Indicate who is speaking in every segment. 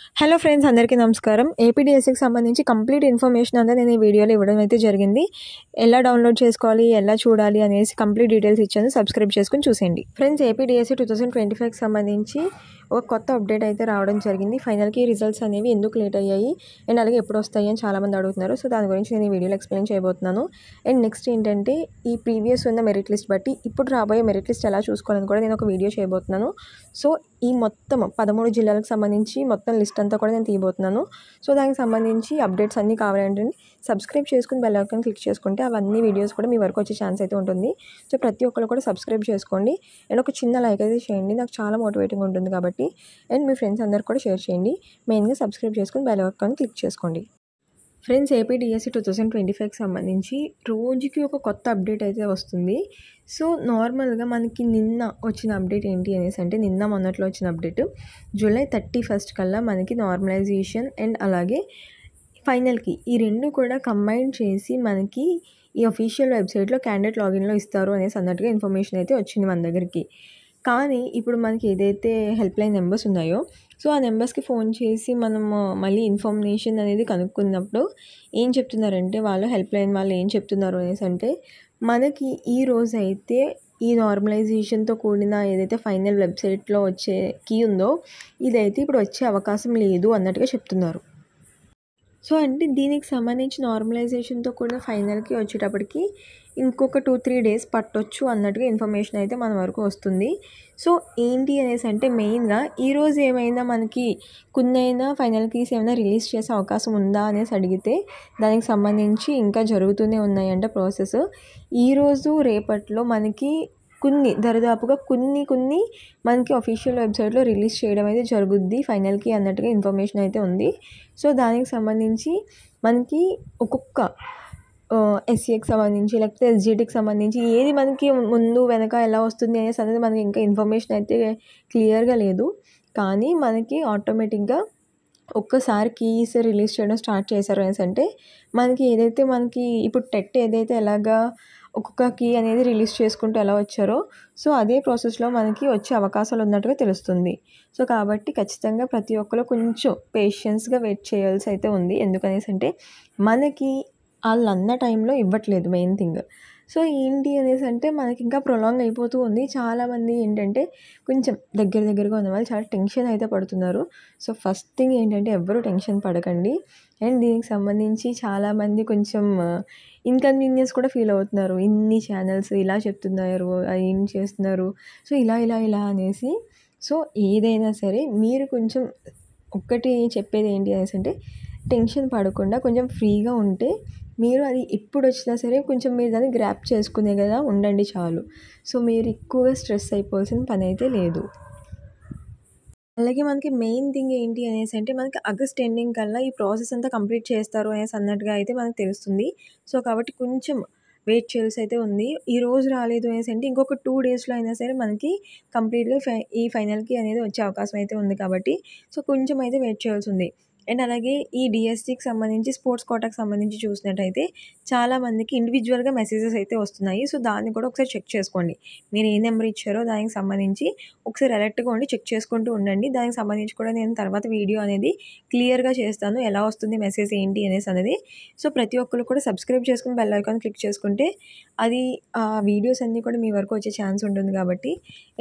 Speaker 1: Hello friends, అందరికీ నమస్కారం. ఏపీడీఎస్సీకి సంబంధించి కంప్లీట్ ఇన్ఫర్మేషన్ అంతా నేను ఈ వీడియోలో ఇవ్వడం అయితే జరిగింది. ఎలా డౌన్లోడ్ చేసుకోవాలి, ఎలా చూడాలి అనేసి కంప్లీట్ డీటెయిల్స్ ఇచ్చాను. సబ్స్క్రైబ్ చేసుకుని చూసేయండి. ఫ్రెండ్స్, ఏపీడీఎస్సీ 2025కి సంబంధించి ఒక కొత్త అప్డేట్ అయితే రావడం జరిగింది. ఫైనల్కి రిజల్ట్స్ అనేవి ఎందుకు లేట్ అయ్యాయి అండ్ అలాగే ఎప్పుడు వస్తాయి అని చాలామంది అడుగుతున్నారు. సో దాని గురించి నేను ఈ వీడియోలో ఎక్స్ప్లెయిన్ చేయబోతున్నాను. అండ్ నెక్స్ట్ ఏంటంటే, ఈ ప్రీవియస్ ఉన్న మెరిట్ లిస్ట్ బట్టి ఇప్పుడు రాబోయే మెరిట్ లిస్ట్ ఎలా చూసుకోవాలని కూడా నేను ఒక వీడియో చేయబోతున్నాను. సో ఈ మొత్తం 13 జిల్లాలకు సంబంధించి మొత్తం లిస్ట్ అంతా కూడా నేను తీయబోతున్నాను. సో దానికి సంబంధించి అప్డేట్స్ అన్నీ కావాలంటే సబ్స్క్రైబ్ చేసుకుని బెల్ ఐకాన్ క్లిక్ చేసుకుంటే అవన్నీ వీడియోస్ కూడా మీ వరకు వచ్చే ఛాన్స్ అయితే ఉంటుంది. సో ప్రతి ఒక్కరు కూడా సబ్స్క్రైబ్ చేసుకోండి అండ్ ఒక చిన్న లైక్ అయితే చేయండి. నాకు చాలా మోటివేటింగ్ ఉంటుంది కాబట్టి. అండ్ మీ ఫ్రెండ్స్ అందరు కూడా షేర్ చేయండి. మెయిన్గా సబ్స్క్రైబ్ చేసుకుని బెల్ ఐకాన్ క్లిక్ చేసుకోండి. ఫ్రెండ్స్, ఏపీడీఎస్సీ 2025కి సంబంధించి రోజుకి ఒక కొత్త అప్డేట్ అయితే వస్తుంది. సో నార్మల్గా మనకి నిన్న వచ్చిన అప్డేట్ ఏంటి అనేసి అంటే, నిన్న మొన్నట్లో వచ్చిన అప్డేట్ జూలై 31 కల్లా మనకి నార్మలైజేషన్ అండ్ అలాగే ఫైనల్కి ఈ రెండు కూడా కంబైన్ చేసి మనకి ఈ అఫీషియల్ వెబ్సైట్లో క్యాండిడేట్ లాగిన్లో ఇస్తారు అనేసి అన్నట్టుగా ఇన్ఫర్మేషన్ అయితే వచ్చింది మన దగ్గరికి. కానీ ఇప్పుడు మనకి ఏదైతే హెల్ప్ లైన్ నెంబర్స్ ఉన్నాయో, సో ఆ నెంబర్స్కి ఫోన్ చేసి మనము మళ్ళీ ఇన్ఫర్మేషన్ అనేది కనుక్కున్నప్పుడు ఏం చెప్తున్నారంటే, వాళ్ళు హెల్ప్ లైన్ వాళ్ళు ఏం చెప్తున్నారు అనేసి అంటే, మనకి ఈ రోజు అయితే ఈ నార్మలైజేషన్తో కూడిన ఏదైతే ఫైనల్ వెబ్సైట్లో వచ్చే కీ ఉందో ఇదైతే ఇప్పుడు వచ్చే అవకాశం లేదు అన్నట్టుగా చెప్తున్నారు. సో అంటే దీనికి సంబంధించి నార్మలైజేషన్తో కూడా ఫైనల్కి వచ్చేటప్పటికి ఇంకొక 2-3 డేస్ పట్టొచ్చు అన్నట్టుగా ఇన్ఫర్మేషన్ అయితే మన వరకు వస్తుంది. సో ఏంటి అనేసి అంటే, మెయిన్గా ఈరోజు ఏమైనా మనకి కొన్నైనా ఫైనల్ కీస్ ఏమైనా రిలీజ్ చేసే అవకాశం ఉందా అనేసి అడిగితే, దానికి సంబంధించి ఇంకా జరుగుతూనే ఉన్నాయంట ప్రాసెస్. ఈరోజు రేపట్లో మనకి దరిదాపుగా కొన్ని మనకి అఫీషియల్ వెబ్సైట్లో రిలీజ్ చేయడం అయితే జరుగుద్ది ఫైనల్కి అన్నట్టుగా ఇన్ఫర్మేషన్ అయితే ఉంది. సో దానికి సంబంధించి మనకి ఒక్కొక్క ఎస్సీకి సంబంధించి లేకపోతే ఎస్జీటీకి సంబంధించి ఏది మనకి ముందు వెనక ఎలా వస్తుంది అనేసి అనేది మనకి ఇంకా ఇన్ఫర్మేషన్ అయితే క్లియర్గా లేదు. కానీ మనకి ఆటోమేటిక్గా ఒక్కసారి కీస్ రిలీజ్ చేయడం స్టార్ట్ చేశారు అనేసి అంటే, మనకి ఏదైతే మనకి ఇప్పుడు టెట్ ఏదైతే ఎలాగా ఒక్కొక్క కీ అనేది రిలీజ్ చేసుకుంటూ ఎలా వచ్చారో, సో అదే ప్రాసెస్లో మనకి వచ్చే అవకాశాలు ఉన్నట్టుగా తెలుస్తుంది. సో కాబట్టి ఖచ్చితంగా ప్రతి ఒక్కరు కొంచెం పేషెన్స్గా వెయిట్ చేయాల్సి అయితే ఉంది. ఎందుకనేసి అంటే, మనకి వాళ్ళు అన్న టైంలో ఇవ్వట్లేదు మెయిన్ థింగ్. సో ఏంటి అనేసి అంటే, మనకి ఇంకా ప్రొలాంగ్ అయిపోతూ ఉంది. చాలామంది ఏంటంటే కొంచెం దగ్గరగా ఉన్న వాళ్ళు చాలా టెన్షన్ అయితే పడుతున్నారు. సో ఫస్ట్ థింగ్ ఏంటంటే, ఎవ్వరూ టెన్షన్ పడకండి. అండ్ దీనికి సంబంధించి చాలామంది కొంచెం ఇన్కన్వీనియన్స్ కూడా ఫీల్ అవుతున్నారు. ఇన్ని ఛానల్స్ ఇలా చెప్తున్నారు, ఏం చేస్తున్నారు, సో ఇలా అనేసి. సో ఏదైనా సరే మీరు కొంచెం ఒక్కటి చెప్పేది ఏంటి అనేసి అంటే, టెన్షన్ పడకుండా కొంచెం ఫ్రీగా ఉంటే మీరు అది ఎప్పుడు వచ్చినా సరే కొంచెం మీరు దాన్ని గ్రాప్ చేసుకునే కదా ఉండండి చాలు. సో మీరు ఎక్కువగా స్ట్రెస్ అయిపోవాల్సిన పని అయితే లేదు. అలాగే మనకి మెయిన్ థింగ్ ఏంటి అనేసి అంటే, మనకి ఆగస్ట్ ఎండింగ్ కల్లా ఈ ప్రాసెస్ అంతా కంప్లీట్ చేస్తారు అనేసి అన్నట్టుగా అయితే మనకు తెలుస్తుంది. సో కాబట్టి కొంచెం వెయిట్ చేయాల్సి అయితే ఉంది. ఈ రోజు రాలేదు అనేసి అంటే ఇంకొక 2 డేస్లో అయినా సరే మనకి కంప్లీట్గా ఈ ఫైనల్కి అనేది వచ్చే అవకాశం అయితే ఉంది కాబట్టి, సో కొంచెం అయితే వెయిట్ చేయాల్సి ఉంది. అండ్ అలాగే ఈ డిఎస్సికి సంబంధించి స్పోర్ట్స్ కోటాకి సంబంధించి చూసినట్టయితే చాలామందికి ఇండివిజువల్గా మెసేజెస్ అయితే వస్తున్నాయి. సో దాన్ని కూడా ఒకసారి చెక్ చేసుకోండి. మీరు ఏ నెంబర్ ఇచ్చారో దానికి సంబంధించి ఒకసారి అలర్ట్గా ఉండి చెక్ చేసుకుంటూ ఉండండి. దానికి సంబంధించి కూడా నేను తర్వాత వీడియో అనేది క్లియర్గా చేస్తాను, ఎలా వస్తుంది మెసేజ్ ఏంటి అనేసి అనేది. సో ప్రతి ఒక్కరు కూడా సబ్స్క్రైబ్ చేసుకుని బెల్ ఐకాన్ క్లిక్ చేసుకుంటే అది ఆ వీడియోస్ అన్నీ కూడా మీ వరకు వచ్చే ఛాన్స్ ఉంటుంది కాబట్టి.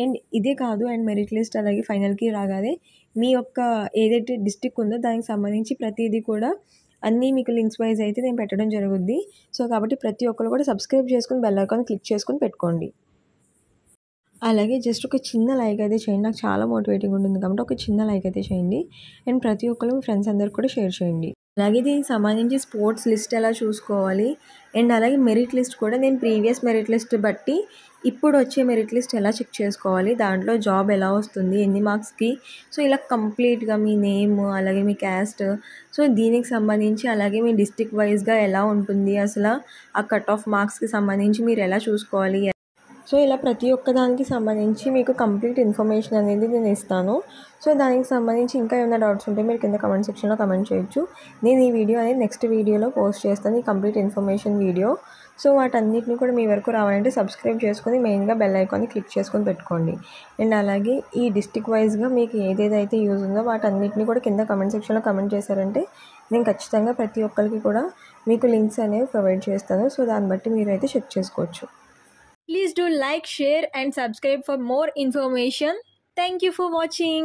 Speaker 1: అండ్ ఇదే కాదు, అండ్ మెరిట్ లిస్ట్ అలాగే ఫైనల్కి రాగానే మీ యొక్క ఏదైతే డిస్ట్రిక్ట్ ఉందో దానికి సంబంధించి ప్రతిదీ కూడా అన్నీ మీకు లింక్స్ వైజ్ అయితే నేను పెట్టడం జరుగుద్ది. సో కాబట్టి ప్రతి ఒక్కరు కూడా సబ్స్క్రైబ్ చేసుకుని బెల్ ఐకాన్ క్లిక్ చేసుకుని పెట్టుకోండి. అలాగే జస్ట్ ఒక చిన్న లైక్ అయితే చేయండి. నాకు చాలా మోటివేటింగ్ ఉంటుంది కాబట్టి ఒక చిన్న లైక్ అయితే చేయండి. అండ్ ప్రతి ఒక్కరు మీ ఫ్రెండ్స్ అందరికి కూడా షేర్ చేయండి. అలాగే దీనికి సంబంధించి స్పోర్ట్స్ లిస్ట్ ఎలా చూసుకోవాలి అండ్ అలాగే మెరిట్ లిస్ట్ కూడా నేను ప్రీవియస్ మెరిట్ లిస్ట్ బట్టి ఇప్పుడు వచ్చే మెరిట్ లిస్ట్ ఎలా చెక్ చేసుకోవాలి, దాంట్లో జాబ్ ఎలా వస్తుంది, ఎన్ని మార్క్స్కి, సో ఇలా కంప్లీట్గా మీ నేమ్ అలాగే మీ క్యాస్ట్, సో దీనికి సంబంధించి అలాగే మీ డిస్ట్రిక్ట్ వైజ్గా ఎలా ఉంటుంది, అసలు ఆ కట్ ఆఫ్ మార్క్స్కి సంబంధించి మీరు ఎలా చూసుకోవాలి, సో ఇలా ప్రతి ఒక్క దానికి సంబంధించి మీకు కంప్లీట్ ఇన్ఫర్మేషన్ అనేది నేను ఇస్తాను. సో దానికి సంబంధించి ఇంకా ఏమైనా డౌట్స్ ఉంటే మీరు కింద కమెంట్ సెక్షన్లో కమెంట్ చేయొచ్చు. నేను ఈ వీడియో అనేది నెక్స్ట్ వీడియోలో పోస్ట్ చేస్తాను, ఈ కంప్లీట్ ఇన్ఫర్మేషన్ వీడియో. సో వాటన్నిటిని కూడా మీ వరకు రావాలంటే సబ్స్క్రైబ్ చేసుకొని మెయిన్గా బెల్ ఐకాన్ని క్లిక్ చేసుకొని పెట్టుకోండి. అండ్ అలాగే ఈ డిస్ట్రిక్ట్ వైజ్గా మీకు ఏదేదైతే యూజ్ ఉందో వాటన్నిటిని కూడా కింద కమెంట్ సెక్షన్లో కమెంట్ చేశారంటే నేను ఖచ్చితంగా ప్రతి ఒక్కరికి కూడా మీకు లింక్స్ అనేవి ప్రొవైడ్ చేస్తాను. సో దాన్ని బట్టి మీరైతే చెక్ చేసుకోవచ్చు.
Speaker 2: Please do like, share and subscribe for more information. Thank you for watching.